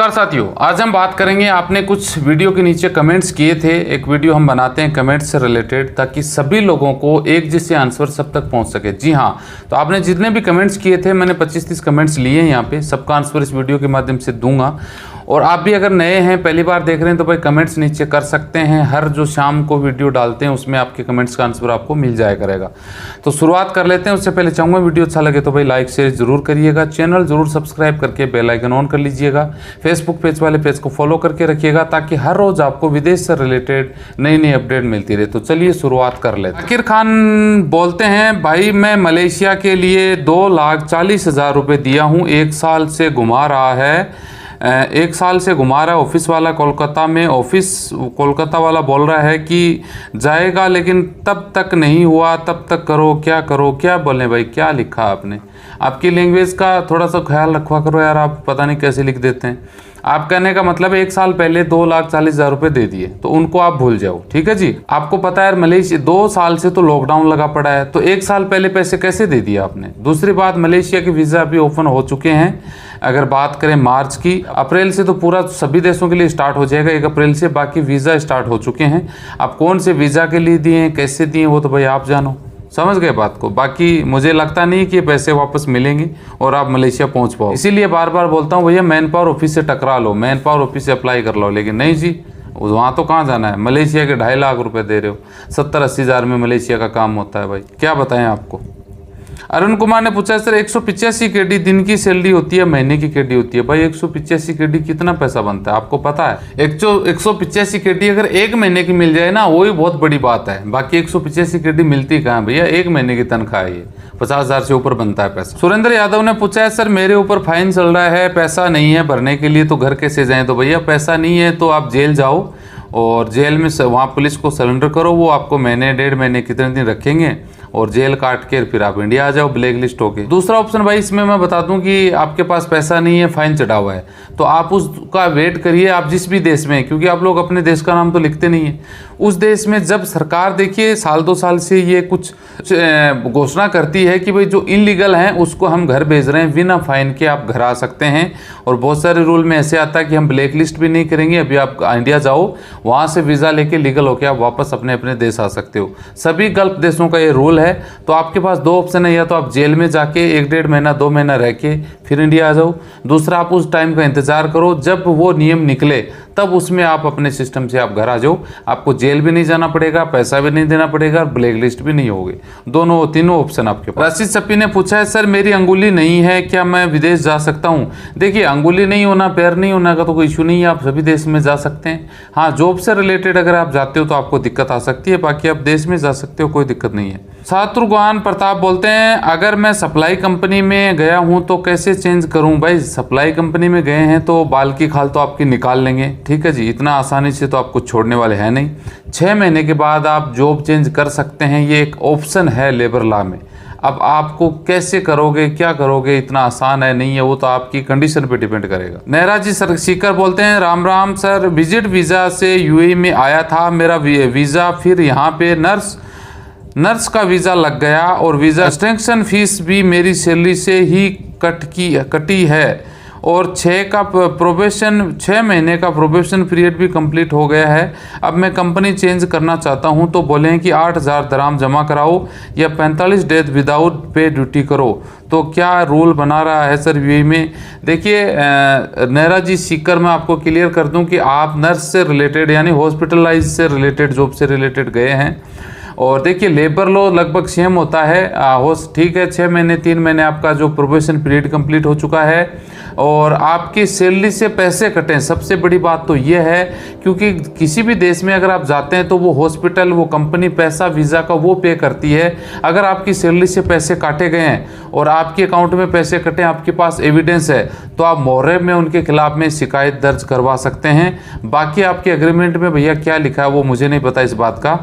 नमस्कार साथियों, आज हम बात करेंगे। आपने कुछ वीडियो के नीचे कमेंट्स किए थे। एक वीडियो हम बनाते हैं कमेंट्स से रिलेटेड, ताकि सभी लोगों को एक जैसे आंसर सब तक पहुंच सके। जी हाँ, तो आपने जितने भी कमेंट्स किए थे, मैंने 25-30 कमेंट्स लिए हैं यहाँ पे, सबका आंसर इस वीडियो के माध्यम से दूंगा। और आप भी अगर नए हैं, पहली बार देख रहे हैं, तो भाई कमेंट्स नीचे कर सकते हैं। हर जो शाम को वीडियो डालते हैं उसमें आपके कमेंट्स का आंसर आपको मिल जाया करेगा। तो शुरुआत कर लेते हैं। उससे पहले चाहूँगा वीडियो अच्छा लगे तो भाई लाइक शेयर जरूर करिएगा, चैनल जरूर सब्सक्राइब करके बेल आइकन ऑन कर लीजिएगा, फेसबुक पेज वाले पेज को फॉलो करके रखिएगा, ताकि हर रोज़ आपको विदेश से रिलेटेड नई नई अपडेट मिलती रहे। तो चलिए शुरुआत कर लेते हैं। जाकिर खान बोलते हैं, भाई मैं मलेशिया के लिए 2,40,000 रुपये दिया हूँ, 1 साल से घुमा रहा है। 1 साल से घुमा रहा है। ऑफिस वाला कोलकाता में, कोलकाता वाला बोल रहा है कि जाएगा, लेकिन तब तक नहीं हुआ। तब तक करो, क्या बोले भाई, क्या लिखा आपने? आपकी लैंग्वेज का थोड़ा सा ख्याल रखवा करो यार, आप पता नहीं कैसे लिख देते हैं। आप कहने का मतलब 1 साल पहले 2,40,000 रुपये दे दिए, तो उनको आप भूल जाओ, ठीक है जी। आपको पता है मलेशिया 2 साल से तो लॉकडाउन लगा पड़ा है, तो 1 साल पहले पैसे कैसे दे दिए आपने? दूसरी बात, मलेशिया के वीज़ा अभी ओपन हो चुके हैं। अगर बात करें मार्च की, अप्रैल से तो पूरा सभी देशों के लिए स्टार्ट हो जाएगा 1 अप्रैल से। बाकी वीज़ा स्टार्ट हो चुके हैं। आप कौन से वीज़ा के लिए दिए हैं, कैसे दिए, वो तो भाई आप जानो। समझ गए बात को? बाकी मुझे लगता नहीं कि पैसे वापस मिलेंगे और आप मलेशिया पहुंच पाओ। इसीलिए बार बार बोलता हूं, भैया मैन पावर ऑफिस से टकरा लो, मैन पावर ऑफिस से अप्लाई कर लो। लेकिन नहीं जी, वहाँ तो कहाँ जाना है? मलेशिया के 2.5 लाख रुपए दे रहे हो, 70-80 हज़ार में मलेशिया का काम होता है भाई, क्या बताएं आपको। अरुण कुमार ने पूछा, सर 185 केडी दिन की सैलरी होती है, महीने की केडी होती है? भाई 185 केडी कितना पैसा बनता है आपको पता है? 185 केडी अगर 1 महीने की मिल जाए ना, वो ही बहुत बड़ी बात है। बाकी 185 केडी मिलती कहाँ भैया? 1 महीने की तनख्वाह है ये, 50,000 से ऊपर बनता है पैसा। सुरेंद्र यादव ने पूछा है, सर मेरे ऊपर फाइन चल रहा है, पैसा नहीं है भरने के लिए, तो घर कैसे जाएं? तो भैया पैसा नहीं है तो आप जेल जाओ, और जेल में वहाँ पुलिस को सरेंडर करो। वो आपको महीने 1.5 महीने कितने दिन रखेंगे, और जेल काट के फिर आप इंडिया आ जाओ ब्लैक लिस्ट होके। दूसरा ऑप्शन भाई इसमें मैं बता दूं कि आपके पास पैसा नहीं है, फाइन चढ़ा हुआ है, तो आप उसका वेट करिए। आप जिस भी देश में, क्योंकि आप लोग अपने देश का नाम तो लिखते नहीं है, उस देश में जब सरकार देखिए 1-2 साल से ये कुछ घोषणा करती है कि भाई जो इनलीगल हैं उसको हम घर भेज रहे हैं, बिना फाइन के आप घर आ सकते हैं। और बहुत सारे रूल में ऐसे आता है कि हम ब्लैक लिस्ट भी नहीं करेंगे, अभी आप इंडिया जाओ, वहाँ से वीज़ा लेके लीगल होके आप वापस अपने अपने देश आ सकते हो। सभी गल्फ देशों का ये रूल है। तो आपके पास 2 ऑप्शन है, या तो आप जेल में जाके 1-1.5 महीना 2 महीना रह के फिर इंडिया आ जाओ। दूसरा, आप उस टाइम का इंतजार करो, जब वो नियम निकले तब उसमें आप अपने सिस्टम से आप घर आ जाओ। आपको जेल भी नहीं जाना पड़ेगा, पैसा भी नहीं देना पड़ेगा, ब्लैक लिस्ट भी नहीं होगी। तीनों ऑप्शन आपके पास। राशिद सप्पी ने पूछा है, सर मेरी अंगुली नहीं है, क्या मैं विदेश जा सकता हूँ? देखिए, अंगुली नहीं होना, पैर नहीं होना का तो कोई इशू नहीं है, आप सभी देश में जा सकते हैं। हाँ, जॉब से रिलेटेड अगर आप जाते हो तो आपको दिक्कत आ सकती है, बाकी आप देश में जा सकते हो, कोई दिक्कत नहीं है। शत्रुघ्न प्रताप बोलते हैं, अगर मैं सप्लाई कंपनी में गया हूं तो कैसे चेंज करूं? भाई सप्लाई कंपनी में गए हैं तो बाल की खाल तो आपकी निकाल लेंगे, ठीक है जी। इतना आसानी से तो आपको छोड़ने वाले हैं नहीं। 6 महीने के बाद आप जॉब चेंज कर सकते हैं, ये एक ऑप्शन है लेबर लॉ में। अब आपको कैसे करोगे, क्या करोगे, इतना आसान है नहीं है, वो तो आपकी कंडीशन पे डिपेंड करेगा। नहरा जी सीकर बोलते हैं, Ram Ram sir, visit visa से यूएई में आया था मेरा वीज़ा, फिर यहाँ पे नर्स का वीज़ा लग गया, और वीज़ा एक्सटेंशन फीस भी मेरी सैलरी से ही कटी है, और 6 महीने का प्रोबेशन पीरियड भी कंप्लीट हो गया है। अब मैं कंपनी चेंज करना चाहता हूं, तो बोले हैं कि 8,000 दराम जमा कराओ या 45 डेज विदाउट पे ड्यूटी करो। तो क्या रूल बना रहा है सर यूएई में? देखिए नहरा जी सीकर, मैं आपको क्लियर कर दूं कि आप नर्स से रिलेटेड यानी हॉस्पिटलाइज से रिलेटेड, जॉब से रिलेटेड गए हैं। और देखिए लेबर लॉ लगभग सेम होता है, ठीक है। 6 महीने 3 महीने आपका जो प्रोबेशन पीरियड कंप्लीट हो चुका है, और आपकी सैलरी से पैसे कटें, सबसे बड़ी बात तो ये है। क्योंकि किसी भी देश में अगर आप जाते हैं तो वो हॉस्पिटल, वो कंपनी पैसा वीज़ा का वो पे करती है। अगर आपकी सैलरी से पैसे काटे गए हैं और आपके अकाउंट में पैसे कटे, आपके पास एविडेंस है, तो आप मोहर्रे में उनके खिलाफ में शिकायत दर्ज करवा सकते हैं। बाकी आपके एग्रीमेंट में भैया क्या लिखा है वो मुझे नहीं पता इस बात का।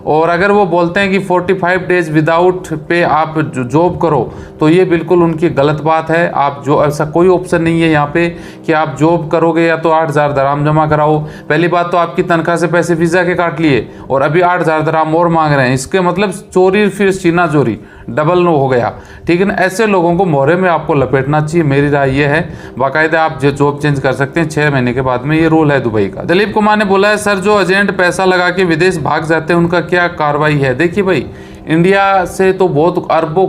और अगर वो बोलते हैं कि 45 डेज विदाउट पे आप जॉब करो, तो ये बिल्कुल उनकी गलत बात है। आप जो ऐसा कोई ऑप्शन नहीं है यहाँ पे कि आप जॉब करोगे या तो 8,000 दराम जमा कराओ। पहली बात तो आपकी तनख्वाह से पैसे वीज़ा के काट लिए और अभी 8,000 दराम और मांग रहे हैं, इसके मतलब चोरी फिर सीना चोरी डबल हो गया, ठीक है ना। ऐसे लोगों को मोहरे में आपको लपेटना चाहिए, मेरी राय ये है। बाकायदा आप जो जॉब चेंज कर सकते हैं 6 महीने के बाद में, ये रूल है दुबई का। दिलीप कुमार ने बोला है सर जो एजेंट पैसा लगा के विदेश भाग जाते हैं उनका क्या कार्रवाई है। देखिए भाई, इंडिया से तो बहुत अरबों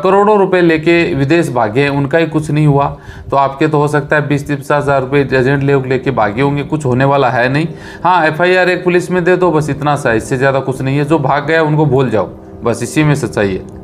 करोड़ों रुपए लेके विदेश भागे हैं, उनका ही कुछ नहीं हुआ, तो आपके तो हो सकता है 20-30 हज़ार रुपये एजेंट लेके भागे होंगे, कुछ होने वाला है नहीं। हाँ, FIR एक पुलिस में दे दो, बस इतना सा, इससे ज़्यादा कुछ नहीं है। जो भाग गया उनको भूल जाओ, बस इसी में सच्चाई है।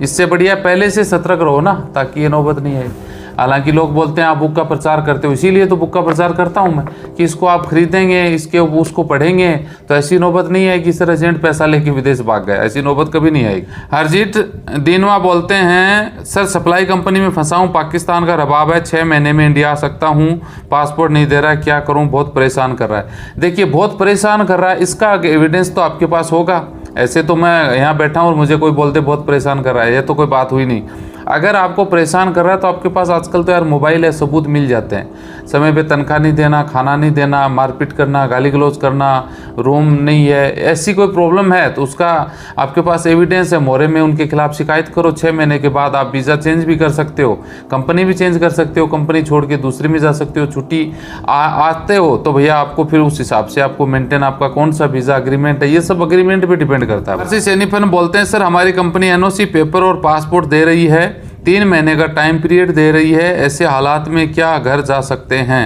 इससे बढ़िया पहले से सतर्क रहो ना, ताकि ये नौबत नहीं आए। हालांकि लोग बोलते हैं आप बुक का प्रचार करते हो, इसीलिए तो बुक का प्रचार करता हूं मैं कि इसको आप खरीदेंगे, इसके उसको पढ़ेंगे तो ऐसी नौबत नहीं आएगी सर एजेंट पैसा लेके विदेश भाग गया, ऐसी नौबत कभी नहीं आएगी। हरजीत दीनवा बोलते हैं सर सप्लाई कंपनी में फंसा हूँ, पाकिस्तान का रबाब है, 6 महीने में इंडिया आ सकता हूँ, पासपोर्ट नहीं दे रहा है, क्या करूँ, बहुत परेशान कर रहा है। देखिए बहुत परेशान कर रहा है, इसका एविडेंस तो आपके पास होगा। ऐसे तो मैं यहाँ बैठा हूँ और मुझे कोई बोलते बहुत परेशान कर रहा है, ये तो कोई बात हुई नहीं। अगर आपको परेशान कर रहा है तो आपके पास आजकल तो यार मोबाइल है, सबूत मिल जाते हैं। समय पे तनख्वाह नहीं देना, खाना नहीं देना, मारपीट करना, गाली गलौज करना, रूम नहीं है, ऐसी कोई प्रॉब्लम है तो उसका आपके पास एविडेंस है, मोहरे में उनके खिलाफ शिकायत करो। 6 महीने के बाद आप वीज़ा चेंज भी कर सकते हो, कंपनी भी चेंज कर सकते हो, कंपनी छोड़ के दूसरी में जा सकते हो। छुट्टी आते हो तो भैया आपको फिर उस हिसाब से आपको मेंटेन आपका कौन सा वीज़ा अग्रीमेंट है, ये सब अग्रीमेंट पे डिपेंड करता है। सैनिफन बोलते हैं सर हमारी कंपनी NOC पेपर और पासपोर्ट दे रही है, 3 महीने का टाइम पीरियड दे रही है, ऐसे हालात में क्या घर जा सकते हैं।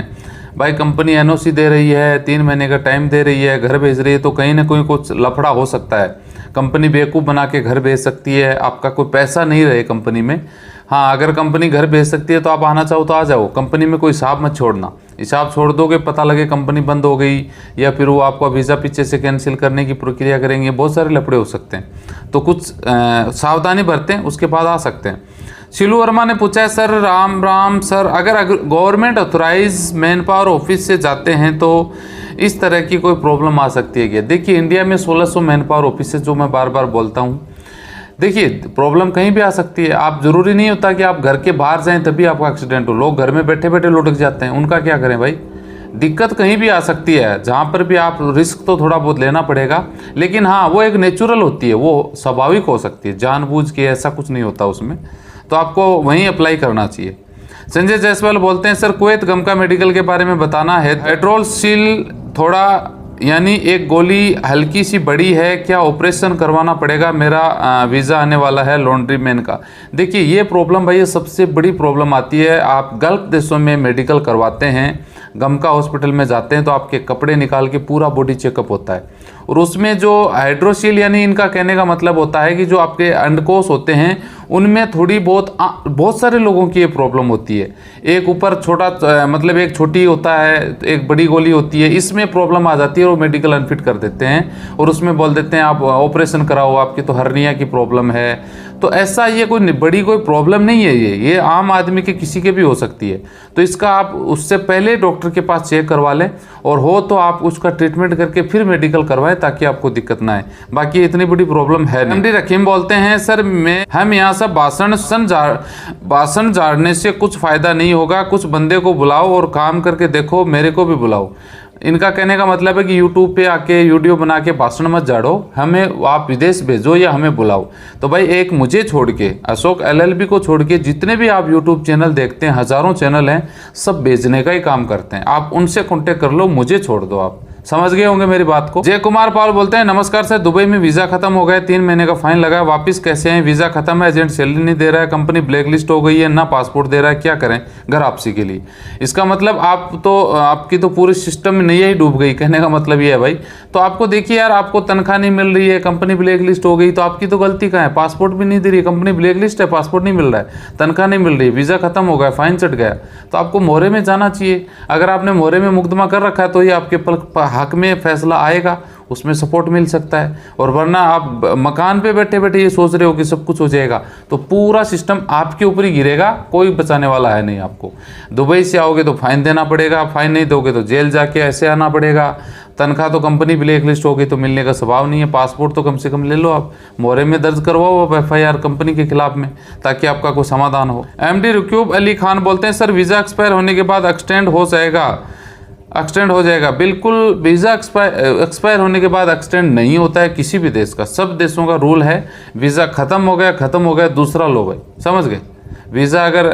भाई कंपनी NOC दे रही है, 3 महीने का टाइम दे रही है, घर भेज रही है, तो कहीं ना कहीं कुछ लफड़ा हो सकता है। कंपनी बेवकूफ़ बना के घर भेज सकती है, आपका कोई पैसा नहीं रहे कंपनी में। हाँ, अगर कंपनी घर भेज सकती है तो आप आना चाहो तो आ जाओ, कंपनी में कोई हिसाब मत छोड़ना। हिसाब छोड़ दोगे, पता लगे कंपनी बंद हो गई या फिर वो आपका वीज़ा पीछे से कैंसिल करने की प्रक्रिया करेंगे, बहुत सारे लफड़े हो सकते हैं। तो कुछ सावधानी बरतें, उसके बाद आ सकते हैं। शिलू वर्मा ने पूछा है सर राम सर, अगर government authorise man power office से जाते हैं तो इस तरह की कोई प्रॉब्लम आ सकती है क्या। देखिए इंडिया में 1600 मैन पावर ऑफिस है, जो मैं बार बार बोलता हूँ। देखिए प्रॉब्लम कहीं भी आ सकती है, आप ज़रूरी नहीं होता कि आप घर के बाहर जाएं तभी आपका एक्सीडेंट हो। लोग घर में बैठे बैठे लुढ़क जाते हैं, उनका क्या करें भाई। दिक्कत कहीं भी आ सकती है, जहाँ पर भी आप रिस्क तो थोड़ा बहुत लेना पड़ेगा, लेकिन हाँ वो एक नेचुरल होती है, वो स्वाभाविक हो सकती है, जानबूझ के ऐसा कुछ नहीं होता उसमें, तो आपको वहीं अप्लाई करना चाहिए। संजय जायसवाल बोलते हैं सर कुवैत गम का मेडिकल के बारे में बताना है, हाइड्रोक्सिल थोड़ा यानी एक गोली हल्की सी बड़ी है, क्या ऑपरेशन करवाना पड़ेगा, मेरा वीज़ा आने वाला है लॉन्ड्री मैन का। देखिए ये प्रॉब्लम भाई सबसे बड़ी प्रॉब्लम आती है, आप गल्फ देशों में मेडिकल करवाते हैं, गम का हॉस्पिटल में जाते हैं तो आपके कपड़े निकाल के पूरा बॉडी चेकअप होता है, और उसमें जो हाइड्रोसील यानी इनका कहने का मतलब होता है कि जो आपके अंडकोश होते हैं उनमें थोड़ी बहुत सारे लोगों की ये प्रॉब्लम होती है। एक ऊपर छोटा मतलब एक छोटी होता है, एक बड़ी गोली होती है, इसमें प्रॉब्लम आ जाती है और मेडिकल अनफिट कर देते हैं और उसमें बोल देते हैं आप ऑपरेशन कराओ, आपकी तो हर्निया की प्रॉब्लम है। तो ऐसा ये कोई बड़ी कोई प्रॉब्लम नहीं है, ये आम आदमी के किसी के भी हो सकती है। तो इसका आप उससे पहले डॉक्टर के पास चेक करवा लें, और हो तो आप उसका ट्रीटमेंट करके फिर मेडिकल करवाएं ताकि आपको दिक्कत ना आए। बाकी इतनी बड़ी प्रॉब्लम है नहीं। MD रकीम बोलते हैं सर हम यहाँ सब भाषण झाड़ने से कुछ फ़ायदा नहीं होगा, कुछ बंदे को बुलाओ और काम करके देखो, मेरे को भी बुलाओ। इनका कहने का मतलब है कि YouTube पे आके वीडियो बना के भाषण मत झाड़ो, हमें आप विदेश भेजो या हमें बुलाओ। तो भाई एक मुझे छोड़ के, अशोक LLB को छोड़ के जितने भी आप YouTube चैनल देखते हैं, हज़ारों चैनल हैं, सब भेजने का ही काम करते हैं। आप उनसे कॉन्टेक्ट कर लो, मुझे छोड़ दो। आप समझ गए होंगे मेरी बात को। जय कुमार पाल बोलते हैं नमस्कार सर, दुबई में वीज़ा खत्म हो गया, 3 महीने का फाइन लगा, वापस कैसे हैं, वीज़ा खत्म है, एजेंट सैलरी नहीं दे रहा है, कंपनी ब्लैक लिस्ट हो गई है, ना पासपोर्ट दे रहा है, क्या करें घर वापसी के लिए। इसका मतलब आपकी तो पूरी सिस्टम में नैया ही डूब गई, कहने का मतलब ये है भाई। तो आपको देखिए यार, आपको तनख्वाह नहीं मिल रही है, कंपनी ब्लैक लिस्ट हो गई, तो आपकी तो गलती कहाँ है। पासपोर्ट भी नहीं दे रही है, कंपनी ब्लैक लिस्ट है, पासपोर्ट नहीं मिल रहा है, तनख्वाह नहीं मिल रही है, वीज़ा खत्म हो गया, फाइन चढ़ गया, तो आपको मोहरे में जाना चाहिए। अगर आपने मोहरे में मुकदमा कर रखा है तो ये आपके हक में फैसला आएगा, उसमें सपोर्ट मिल सकता है। और वरना आप मकान पे बैठे बैठे ये सोच रहे हो कि सब कुछ हो जाएगा, तो पूरा सिस्टम आपके ऊपर ही गिरेगा, कोई बचाने वाला है नहीं आपको। दुबई से आओगे तो फाइन देना पड़ेगा, फाइन नहीं दोगे तो जेल जाके ऐसे आना पड़ेगा। तनख्वाह तो कंपनी ब्लैक लिस्ट हो गई तो मिलने का स्वभाव नहीं है। पासपोर्ट तो कम से कम ले लो, आप मोहरे में दर्ज करवाओ आप FIR कंपनी के खिलाफ में, ताकि आपका कोई समाधान हो। MD रकीब अली खान बोलते हैं सर वीज़ा एक्सपायर होने के बाद एक्सटेंड हो जाएगा। बिल्कुल, वीज़ा एक्सपायर होने के बाद एक्सटेंड नहीं होता है किसी भी देश का। सब देशों का रूल है, वीज़ा ख़त्म हो गया दूसरा लो भाई, समझ गए। वीज़ा अगर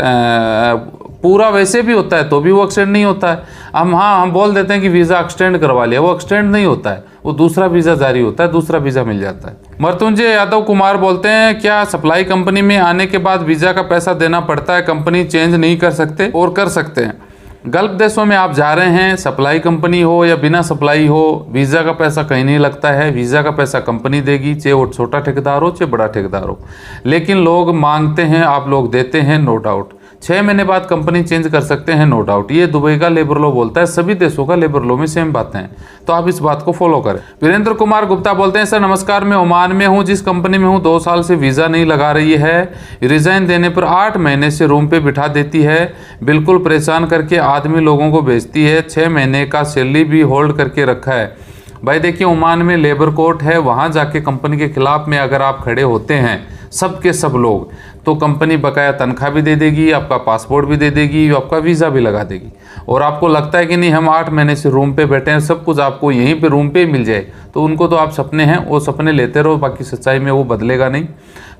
पूरा वैसे भी होता है तो भी वो एक्सटेंड नहीं होता है। हम बोल देते हैं कि वीज़ा एक्सटेंड करवा लिया, वो एक्सटेंड नहीं होता है, वो दूसरा वीज़ा जारी होता है, दूसरा वीज़ा मिल जाता है। मृत्युंजय यादव कुमार बोलते हैं क्या सप्लाई कंपनी में आने के बाद वीज़ा का पैसा देना पड़ता है, कंपनी चेंज नहीं कर सकते? और कर सकते हैं। गल्फ देशों में आप जा रहे हैं, सप्लाई कंपनी हो या बिना सप्लाई हो, वीज़ा का पैसा कहीं नहीं लगता है। वीज़ा का पैसा कंपनी देगी, चाहे वो छोटा ठेकेदार हो चाहे बड़ा ठेकेदार हो। लेकिन लोग मांगते हैं, आप लोग देते हैं, नो डाउट। 6 महीने बाद कंपनी चेंज कर सकते हैं, नो डाउट। ये दुबई का लेबर लॉ बोलता है, सभी देशों का लेबर लॉ में सेम बातें हैं, तो आप इस बात को फॉलो करें। वीरेंद्र कुमार गुप्ता बोलते हैं सर नमस्कार, मैं ओमान में हूँ, जिस कंपनी में हूँ 2 साल से वीज़ा नहीं लगा रही है, रिज़ाइन देने पर 8 महीने से रूम पे बिठा देती है, बिल्कुल परेशान करके आदमी लोगों को भेजती है, 6 महीने का सैलरी भी होल्ड करके रखा है। भाई देखिए, ओमान में लेबर कोर्ट है, वहाँ जाके कंपनी के खिलाफ में अगर आप खड़े होते हैं सब के सब लोग, तो कंपनी बकाया तनख्वाह भी दे देगी, आपका पासपोर्ट भी दे देगी, आपका वीज़ा भी लगा देगी। और आपको लगता है कि नहीं हम 8 महीने से रूम पे बैठे हैं, सब कुछ आपको यहीं पे रूम पे ही मिल जाए, तो उनको तो आप सपने हैं, वो सपने लेते रहो, बाकी सच्चाई में वो बदलेगा नहीं।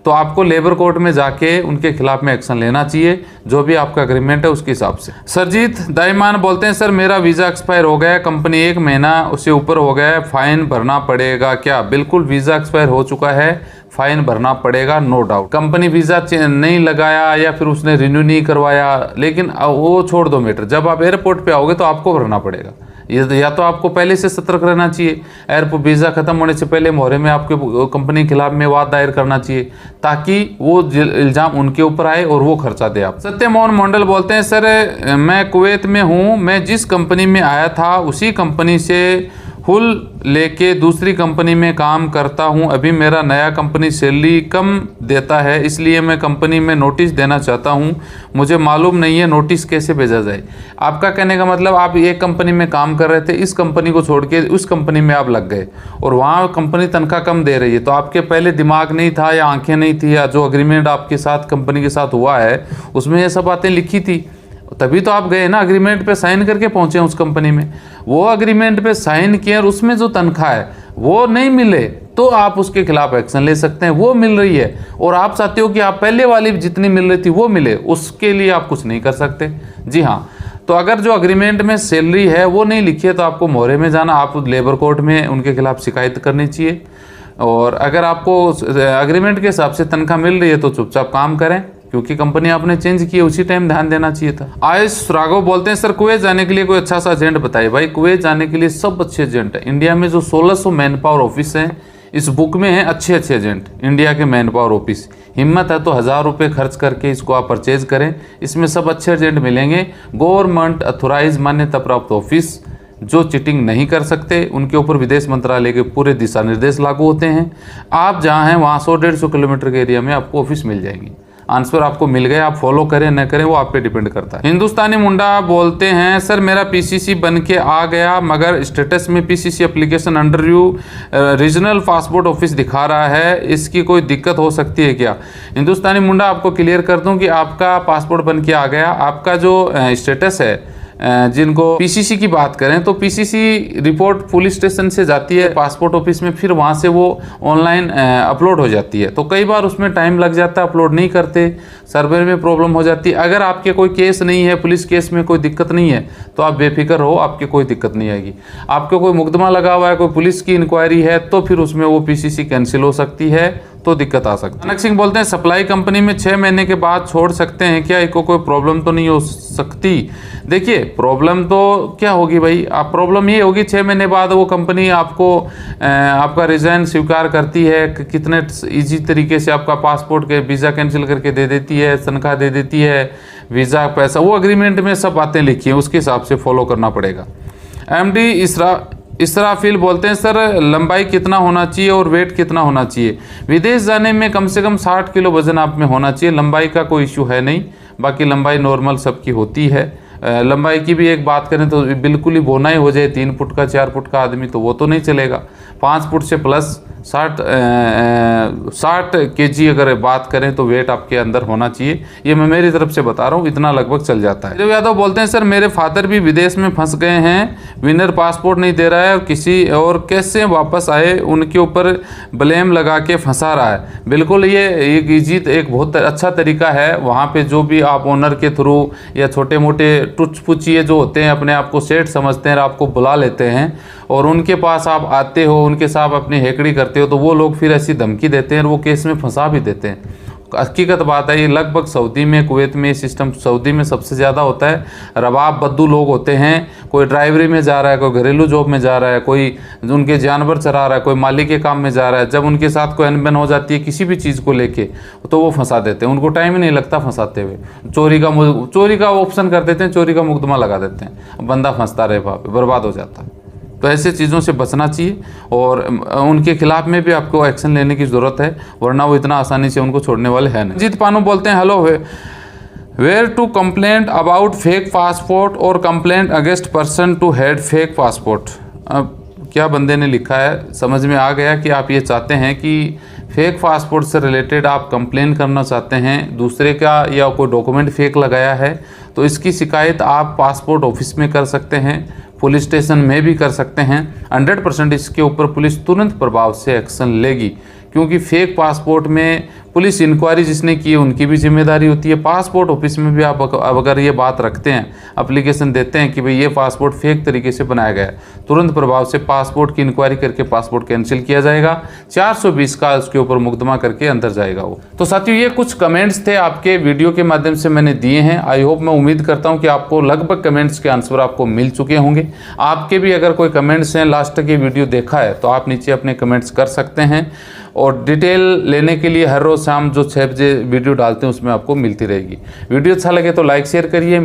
तो आपको लेबर कोर्ट में जाके उनके खिलाफ में एक्शन लेना चाहिए, जो भी आपका एग्रीमेंट है उसके हिसाब से। सरजीत दाईमान बोलते हैं सर मेरा वीज़ा एक्सपायर हो गया, कंपनी 1 महीना उससे ऊपर हो गया है, फाइन भरना पड़ेगा क्या? बिल्कुल, वीज़ा एक्सपायर हो चुका है, फाइन भरना पड़ेगा, नो डाउट। कंपनी वीज़ा नहीं लगाया या फिर उसने रिन्यू नहीं करवाया, लेकिन वो छोड़ दो मैटर, जब आप एयरपोर्ट पे आओगे तो आपको भरना पड़ेगा। या तो आपको पहले से सतर्क रहना चाहिए, एयरपोर्ट वीज़ा खत्म होने से पहले मोहरे में आपके कंपनी के खिलाफ में वाद दायर करना चाहिए, ताकि वो इल्ज़ाम उनके ऊपर आए और वो खर्चा दे आप। सत्यमोहन मंडल बोलते हैं सर मैं कुवैत में हूँ, मैं जिस कंपनी में आया था उसी कंपनी से हुल लेके दूसरी कंपनी में काम करता हूं। अभी मेरा नया कंपनी सैलरी कम देता है, इसलिए मैं कंपनी में नोटिस देना चाहता हूं। मुझे मालूम नहीं है नोटिस कैसे भेजा जाए। आपका कहने का मतलब आप एक कंपनी में काम कर रहे थे, इस कंपनी को छोड़ के उस कंपनी में आप लग गए और वहाँ कंपनी तनख्वाह कम दे रही है, तो आपके पहले दिमाग नहीं था या आँखें नहीं थी, या जो अग्रीमेंट आपके साथ कंपनी के साथ हुआ है उसमें ये सब बातें लिखी थी, तभी तो आप गए ना, अग्रीमेंट पे साइन करके पहुंचे उस कंपनी में। वो अग्रीमेंट पे साइन किए और उसमें जो तनख्वाह है वो नहीं मिले तो आप उसके खिलाफ एक्शन ले सकते हैं। वो मिल रही है और आप चाहते हो कि आप पहले वाली जितनी मिल रही थी वो मिले, उसके लिए आप कुछ नहीं कर सकते। जी हाँ, तो अगर जो अग्रीमेंट में सैलरी है वो नहीं लिखी है तो आपको मोहरे में जाना, आप लेबर कोर्ट में उनके खिलाफ शिकायत करनी चाहिए। और अगर आपको अग्रीमेंट के हिसाब से तनख्वाह मिल रही है तो चुपचाप काम करें, क्योंकि कंपनी आपने चेंज की है, उसी टाइम ध्यान देना चाहिए था। आयुष राघव बोलते हैं सर कुवैत जाने के लिए कोई अच्छा सा एजेंट बताइए। भाई कुवैत जाने के लिए सब अच्छे एजेंट है। इंडिया में जो 1600 मैन पावर ऑफिस हैं, इस बुक में है अच्छे अच्छे एजेंट, इंडिया के मैन पावर ऑफिस। हिम्मत है तो 1000 रुपये खर्च करके इसको आप परचेज करें, इसमें सब अच्छे एजेंट मिलेंगे। गवर्नमेंट अथोराइज मान्यता प्राप्त ऑफिस, जो चीटिंग नहीं कर सकते, उनके ऊपर विदेश मंत्रालय के पूरे दिशा निर्देश लागू होते हैं। आप जहाँ हैं वहाँ 100-150 किलोमीटर के एरिया में आपको ऑफिस मिल जाएंगी। आंसर आपको मिल गया, आप फॉलो करें न करें वो आप पे डिपेंड करता है। हिंदुस्तानी मुंडा बोलते हैं सर मेरा पीसीसी बन के आ गया, मगर स्टेटस में PCC application under review regional passport office दिखा रहा है, इसकी कोई दिक्कत हो सकती है क्या? हिंदुस्तानी मुंडा आपको क्लियर कर दूं कि आपका पासपोर्ट बन के आ गया। आपका जो स्टेटस है, जिनको पीसीसी की बात करें तो पीसीसी रिपोर्ट पुलिस स्टेशन से जाती है पासपोर्ट ऑफिस में, फिर वहाँ से वो ऑनलाइन अपलोड हो जाती है। तो कई बार उसमें टाइम लग जाता है, अपलोड नहीं करते, सर्वर में प्रॉब्लम हो जाती है। अगर आपके कोई केस नहीं है, पुलिस केस में कोई दिक्कत नहीं है, तो आप बेफिक्र हो, आपकी कोई दिक्कत नहीं आएगी। आपको कोई मुकदमा लगा हुआ है, कोई पुलिस की इंक्वायरी है, तो फिर उसमें वो पीसीसी कैंसिल हो सकती है, तो दिक्कत आ सकती है। कनक सिंह बोलते हैं सप्लाई कंपनी में 6 महीने के बाद छोड़ सकते हैं क्या? इनको कोई प्रॉब्लम तो नहीं हो सकती? देखिए प्रॉब्लम तो क्या होगी भाई, आप प्रॉब्लम ये होगी 6 महीने बाद वो कंपनी आपको आपका रिजाइन स्वीकार करती है, कितने इजी तरीके से आपका पासपोर्ट के वीज़ा कैंसिल करके दे देती है, तनख्वाह दे देती है, वीज़ा पैसा, वो अग्रीमेंट में सब बातें लिखी हैं, उसके हिसाब से फॉलो करना पड़ेगा। एमडी इसराफिल बोलते हैं सर लंबाई कितना होना चाहिए और वेट कितना होना चाहिए? विदेश जाने में कम से कम 60 किलो वजन आप में होना चाहिए। लंबाई का कोई इशू है नहीं, बाकी लंबाई नॉर्मल सबकी होती है, लंबाई की भी एक बात करें तो बिल्कुल ही बोना ही हो जाए 3 फुट का 4 फुट का आदमी तो वो तो नहीं चलेगा। 5 फुट से प्लस 60 kg अगर बात करें तो वेट आपके अंदर होना चाहिए। ये मैं मेरी तरफ से बता रहा हूँ, इतना लगभग चल जाता है। जब यादव बोलते हैं सर मेरे फादर भी विदेश में फंस गए हैं, विनर पासपोर्ट नहीं दे रहा है और किसी और कैसे वापस आए, उनके ऊपर ब्लेम लगा के फंसा रहा है। बिल्कुल ये एक ईजी एक बहुत अच्छा तरीका है। वहाँ पे जो भी आप ओनर के थ्रू या छोटे मोटे टुच पुचिए जो होते हैं अपने आप को सेठ समझते हैं, आपको बुला लेते हैं और उनके पास आप आते हो, उनके साथ अपनी हेकड़ी करते हो तो वो लोग फिर ऐसी धमकी देते हैं और वो केस में फंसा भी देते हैं। हकीकत बात है, ये लगभग सऊदी में, कुवैत में ये सिस्टम सऊदी में सबसे ज़्यादा होता है। रबाब बद्दू लोग होते हैं, कोई ड्राइवरी में जा रहा है, कोई घरेलू जॉब में जा रहा है, कोई उनके जानवर चरा रहा है, कोई माली के काम में जा रहा है। जब उनके साथ कोई अनबन हो जाती है किसी भी चीज़ को लेके तो वो फंसा देते हैं, उनको टाइम ही नहीं लगता फंसाते हुए। चोरी का ऑप्शन कर देते हैं, चोरी का मुकदमा लगा देते हैं, बंदा फंसता रहे, वहाँ पर बर्बाद हो जाता है। तो ऐसे चीज़ों से बचना चाहिए और उनके खिलाफ में भी आपको एक्शन लेने की ज़रूरत है, वरना वो इतना आसानी से उनको छोड़ने वाले हैं नहीं। जीत पानू बोलते हैं hello, where to complaint about fake passport और complaint against person to had fake passport. अब क्या बंदे ने लिखा है, समझ में आ गया कि आप ये चाहते हैं कि फेक पासपोर्ट से रिलेटेड आप कंप्लेन करना चाहते हैं, दूसरे का या कोई डॉक्यूमेंट फेक लगाया है तो इसकी शिकायत आप पासपोर्ट ऑफिस में कर सकते हैं, पुलिस स्टेशन में भी कर सकते हैं। 100% इसके ऊपर पुलिस तुरंत प्रभाव से एक्शन लेगी, क्योंकि फेक पासपोर्ट में पुलिस इंक्वायरी जिसने की है उनकी भी जिम्मेदारी होती है। पासपोर्ट ऑफिस में भी आप अगर ये बात रखते हैं, एप्लीकेशन देते हैं कि भाई ये पासपोर्ट फेक तरीके से बनाया गया है, तुरंत प्रभाव से पासपोर्ट की इंक्वायरी करके पासपोर्ट कैंसिल किया जाएगा। 420 का उसके ऊपर मुकदमा करके अंदर जाएगा वो। तो साथियों ये कुछ कमेंट्स थे आपके वीडियो के माध्यम से मैंने दिए हैं। आई होप, मैं उम्मीद करता हूँ कि आपको लगभग कमेंट्स के आंसर आपको मिल चुके होंगे। आपके भी अगर कोई कमेंट्स हैं, लास्ट तक ये वीडियो देखा है तो आप नीचे अपने कमेंट्स कर सकते हैं और डिटेल लेने के लिए हर रोज़ शाम जो 6 बजे वीडियो डालते हैं उसमें आपको मिलती रहेगी। वीडियो अच्छा लगे तो लाइक शेयर करिए।